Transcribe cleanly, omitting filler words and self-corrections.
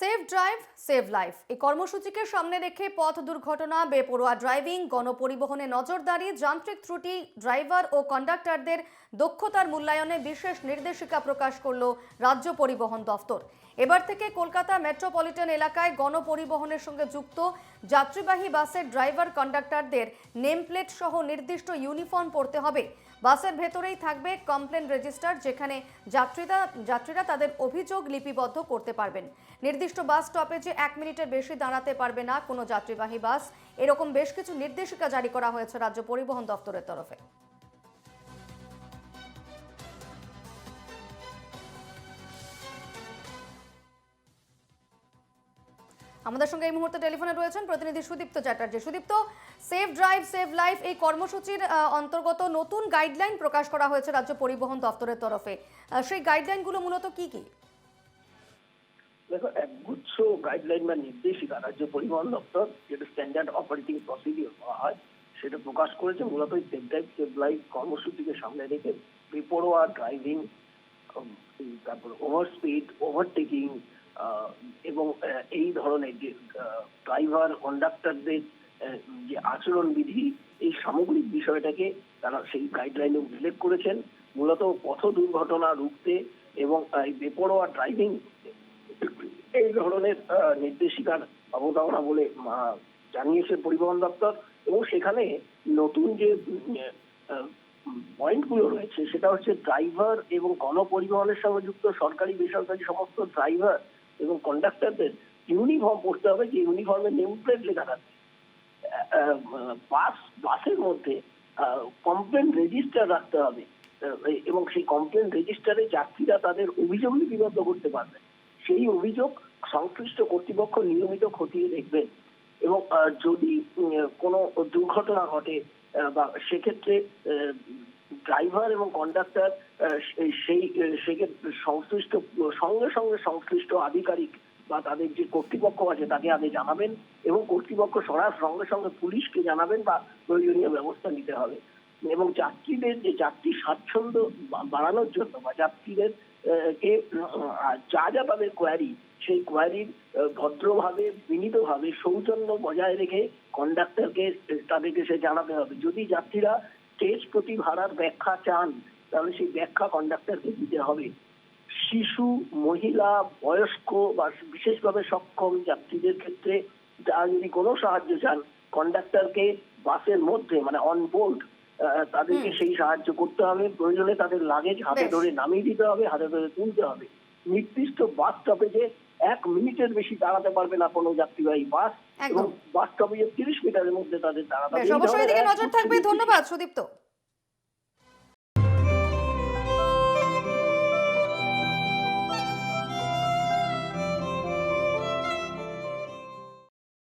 Safe drive save life এই কর্মসূচিকে সামনে রেখে পথ দুর্ঘটনা, বেপরোয়া ড্রাইভিং, গণপরিবহনে নজরদারি, যান্ত্রিক ত্রুটি, ড্রাইভার ও কন্ডাক্টরদের দক্ষতার মূল্যায়নে বিশেষ নির্দেশিকা প্রকাশ করল রাজ্য পরিবহন দফতর। এবার থেকে কলকাতা মেট্রোপলিটন এলাকায় গণপরিবহনের সঙ্গে যুক্ত যাত্রীবাহী বাসের ড্রাইভার কন্ডাক্টরদের নেমপ্লেট সহ নির্দিষ্ট ইউনিফর্ম পরতে হবে। বাসের ভেতরেই থাকবে কমপ্লেন রেজিস্টার, যেখানে যাত্রীরা তাদের অভিযোগ লিপিবদ্ধ করতে পারবেন। নির্দিষ্ট বাস স্টপেজে 1 মিনিটের বেশি দাঁড়াতে পারবে না কোনো যাত্রীবাহী বাস। এরকম বেশ কিছু নির্দেশিকা জারি করা হয়েছে রাজ্য পরিবহন দপ্তরের তরফে। আমাদের সঙ্গে এই মুহূর্তে টেলিফোনে রয়েছেন প্রতিনিধি Sudipta Chatterjee. Sudipta, safe drive save life এই কর্মসূচির অন্তর্গত নতুন গাইডলাইন প্রকাশ করা হয়েছে রাজ্য পরিবহন দপ্তরের তরফে। সেই গাইডলাইনগুলো মূলত কি কি? দেখো, একগুচ্ছ গাইডলাইন বা নির্দেশিকা রাজ্য পরিবহন দপ্তর, যেটা স্ট্যান্ডার্ড অপারেটিং প্রসিডিওর বলা হয়, সেটা প্রকাশ করেছে মূলত সেফ ড্রাইভ সেভ লাইফ কর্মসূচিকে সামনে রেখে বেপরোয়া ড্রাইভিং, তারপর ওভার স্পিড, ওভারটেকিং এবং এই ধরনের যে ড্রাইভার কন্ডাক্টরদের যে আচরণবিধি, এই সামগ্রিক বিষয়টাকে তারা সেই গাইডলাইনে উল্লেখ করেছেন মূলত পথ দুর্ঘটনা রুখতে এবং এই বেপরোয়া ড্রাইভিং এই ধরনের নির্দেশিকার অবতারণা বলে জানিয়েছে পরিবহন দপ্তর। এবং সেখানে নতুন যে পয়েন্টগুলো রয়েছে সেটা হচ্ছে ড্রাইভার এবং গণপরিবহনের সঙ্গে যুক্ত সরকারি বেসরকারি সমস্ত ড্রাইভার এবং কন্ডাক্টরদের ইউনিফর্ম পরতে হবে, যে ইউনিফর্মের নেম প্লেট লেখা থাকবে। বাসের মধ্যে কমপ্লেন রেজিস্টার রাখতে হবে এবং সেই কমপ্লেন রেজিস্টারে যাত্রীরা তাদের অভিযোগ লিপিবদ্ধ করতে পারবে। সেই অভিযোগ সংশ্লিষ্ট কর্তৃপক্ষ নিয়মিত খতিয়ে দেখবেন এবং যদি কোনো দুর্ঘটনা ঘটে বা সেক্ষেত্রে ড্রাইভার এবং কন্ডাক্টর সেক্ষেত্রে সঙ্গে সঙ্গে সংশ্লিষ্ট আধিকারিক বা তাদের যে কর্তৃপক্ষ আছে তাকে আগে জানাবেন এবং কর্তৃপক্ষ সঙ্গে সঙ্গে পুলিশকে জানাবেন বা প্রয়োজনীয় ব্যবস্থা নিতে হবে। এবং যাত্রীদের যে যাত্রী স্বাচ্ছন্দ্য বাড়ানোর জন্য বা যাত্রীদের কে যা যা তাদের কোয়ারি, সেই কোয়ারির ভদ্রভাবে বিনীতভাবে সৌজন্য বজায় রেখে কন্ডাক্টরকে তাদেরকে সে জানাতে হবে। যদি যাত্রীরা স্টেজ প্রতি ভাড়ার ব্যাখ্যা চান তাহলে সেই ব্যাখ্যা কন্ডাক্টরকে দিতে হবে। শিশু, মহিলা, বয়স্ক বা বিশেষভাবে সক্ষম যাত্রীদের ক্ষেত্রে যারা যদি কোনো সাহায্য চান, কন্ডাক্টরকে বাসের মধ্যে মানে অন বোর্ড তাদেরকে সেই সাহায্য করতে হবে। প্রয়োজনে তাদের লাগেজ হাতে ধরে নামিয়ে দিতে হবে, হাতে ধরে তুলতে হবে। নির্দিষ্ট বাস স্টপেজে 1 মিনিটের বেশি দাঁড়াতে পারবে না কোনো যাত্রীবাহী বাস এবং বাস স্টপেজে 30 মিটারের মধ্যে তাদের দাঁড়াতে হবে। অবশ্যই দিকে নজর থাকবে। ধন্যবাদ সুদীপ্ত।